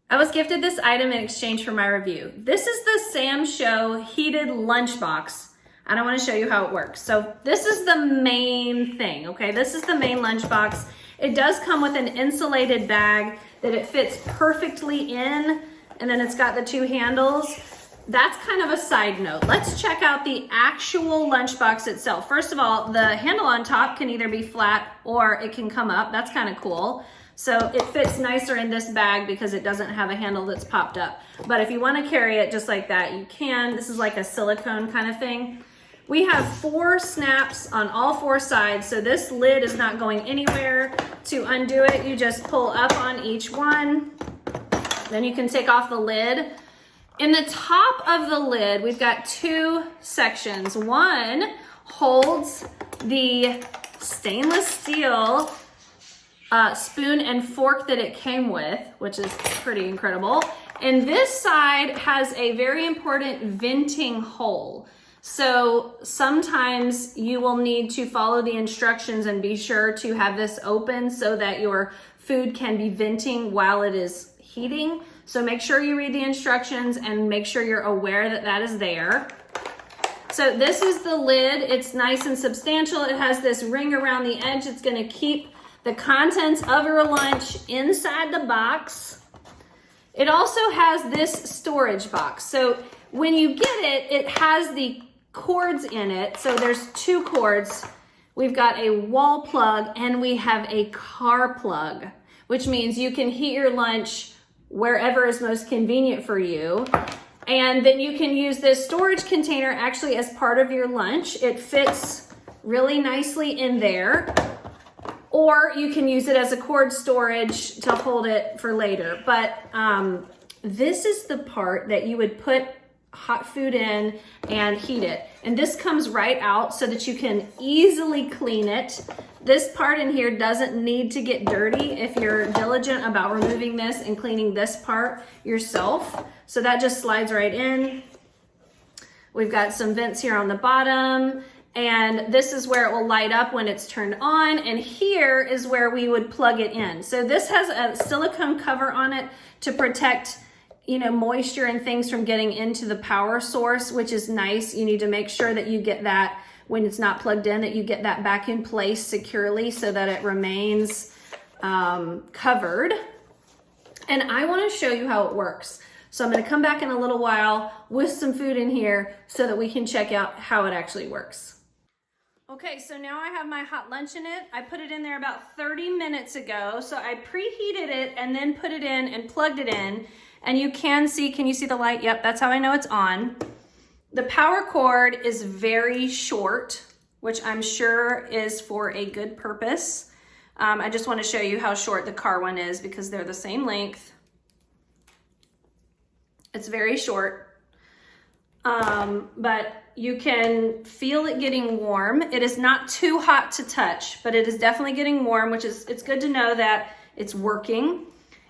I was gifted this item in exchange for my review. This is the Samshow heated lunchbox, and I want to show you how it works. So this is the main thing, okay? This is the main lunchbox. It does come with an insulated bag that it fits perfectly in, and then it's got the two handles. That's kind of a side note. Let's check out the actual lunchbox itself. First of all, the handle on top can either be flat or it can come up. That's kind of cool. So it fits nicer in this bag because it doesn't have a handle that's popped up. But if you want to carry it just like that, you can. This is like a silicone kind of thing. We have 4 snaps on all 4 sides, so this lid is not going anywhere. To undo it, you just pull up on each one. Then you can take off the lid. In the top of the lid, we've got 2 sections. One holds the stainless steel spoon and fork that it came with, which is pretty incredible. And this side has a very important venting hole. So sometimes you will need to follow the instructions and be sure to have this open so that your food can be venting while it is heating. So make sure you read the instructions and make sure you're aware that that is there. So this is the lid. It's nice and substantial. It has this ring around the edge. It's going to keep the contents of your lunch inside the box. It also has this storage box. So when you get it, it has the cords in it. So there's 2 cords. We've got a wall plug and we have a car plug, which means you can heat your lunch wherever is most convenient for you. And then you can use this storage container actually as part of your lunch. It fits really nicely in there. Or you can use it as a cord storage to hold it for later. But this is the part that you would put hot food in and heat it. And this comes right out so that you can easily clean it. This part in here doesn't need to get dirty if you're diligent about removing this and cleaning this part yourself. So that just slides right in. We've got some vents here on the bottom. And this is where it will light up when it's turned on. And here is where we would plug it in. So this has a silicone cover on it to protect, moisture and things from getting into the power source, which is nice. You need to make sure that you get that when it's not plugged in, that you get that back in place securely so that it remains covered. And I want to show you how it works. So I'm going to come back in a little while with some food in here so that we can check out how it actually works. Okay, so now I have my hot lunch in it. I put it in there about 30 minutes ago. So I preheated it and then put it in and plugged it in. And you can you see the light? Yep, that's how I know it's on. The power cord is very short, which I'm sure is for a good purpose. I just want to show you how short the car one is because they're the same length. It's very short, but you can feel it getting warm. It is not too hot to touch, but it is definitely getting warm, it's good to know that it's working.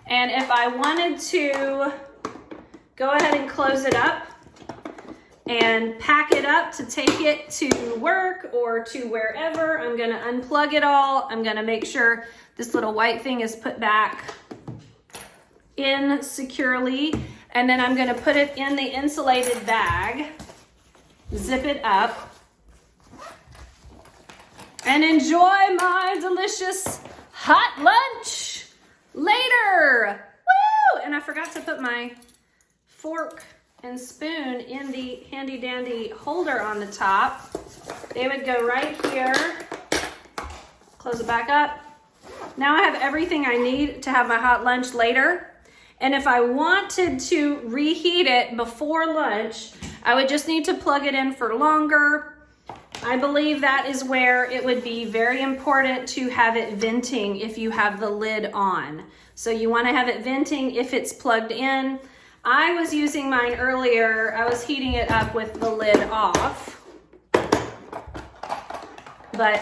And if I wanted to go ahead and close it up and pack it up to take it to work or to wherever, I'm gonna unplug it all. I'm gonna make sure this little white thing is put back in securely. And then I'm gonna put it in the insulated bag, zip it up, and enjoy my delicious hot lunch later. Woo! And I forgot to put my fork and spoon in the handy dandy holder on the top. They would go right here. Close it back up. Now I have everything I need to have my hot lunch later. And if I wanted to reheat it before lunch, I would just need to plug it in for longer. I believe that is where it would be very important to have it venting if you have the lid on. So you want to have it venting if it's plugged in. I was using mine earlier. I was heating it up with the lid off. But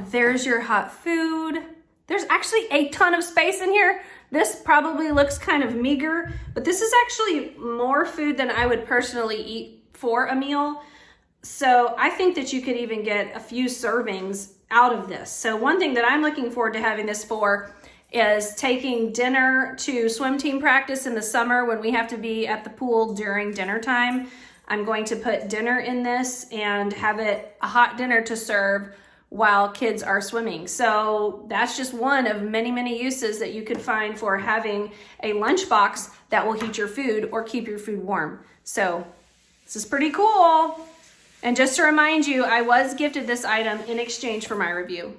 there's your hot food. There's actually a ton of space in here. This probably looks kind of meager, but this is actually more food than I would personally eat for a meal. So I think that you could even get a few servings out of this. So one thing that I'm looking forward to having this for is taking dinner to swim team practice in the summer when we have to be at the pool during dinner time. I'm going to put dinner in this and have it a hot dinner to serve while kids are swimming. So that's just one of many, many uses that you could find for having a lunchbox that will heat your food or keep your food warm. So this is pretty cool. And just to remind you, I was gifted this item in exchange for my review.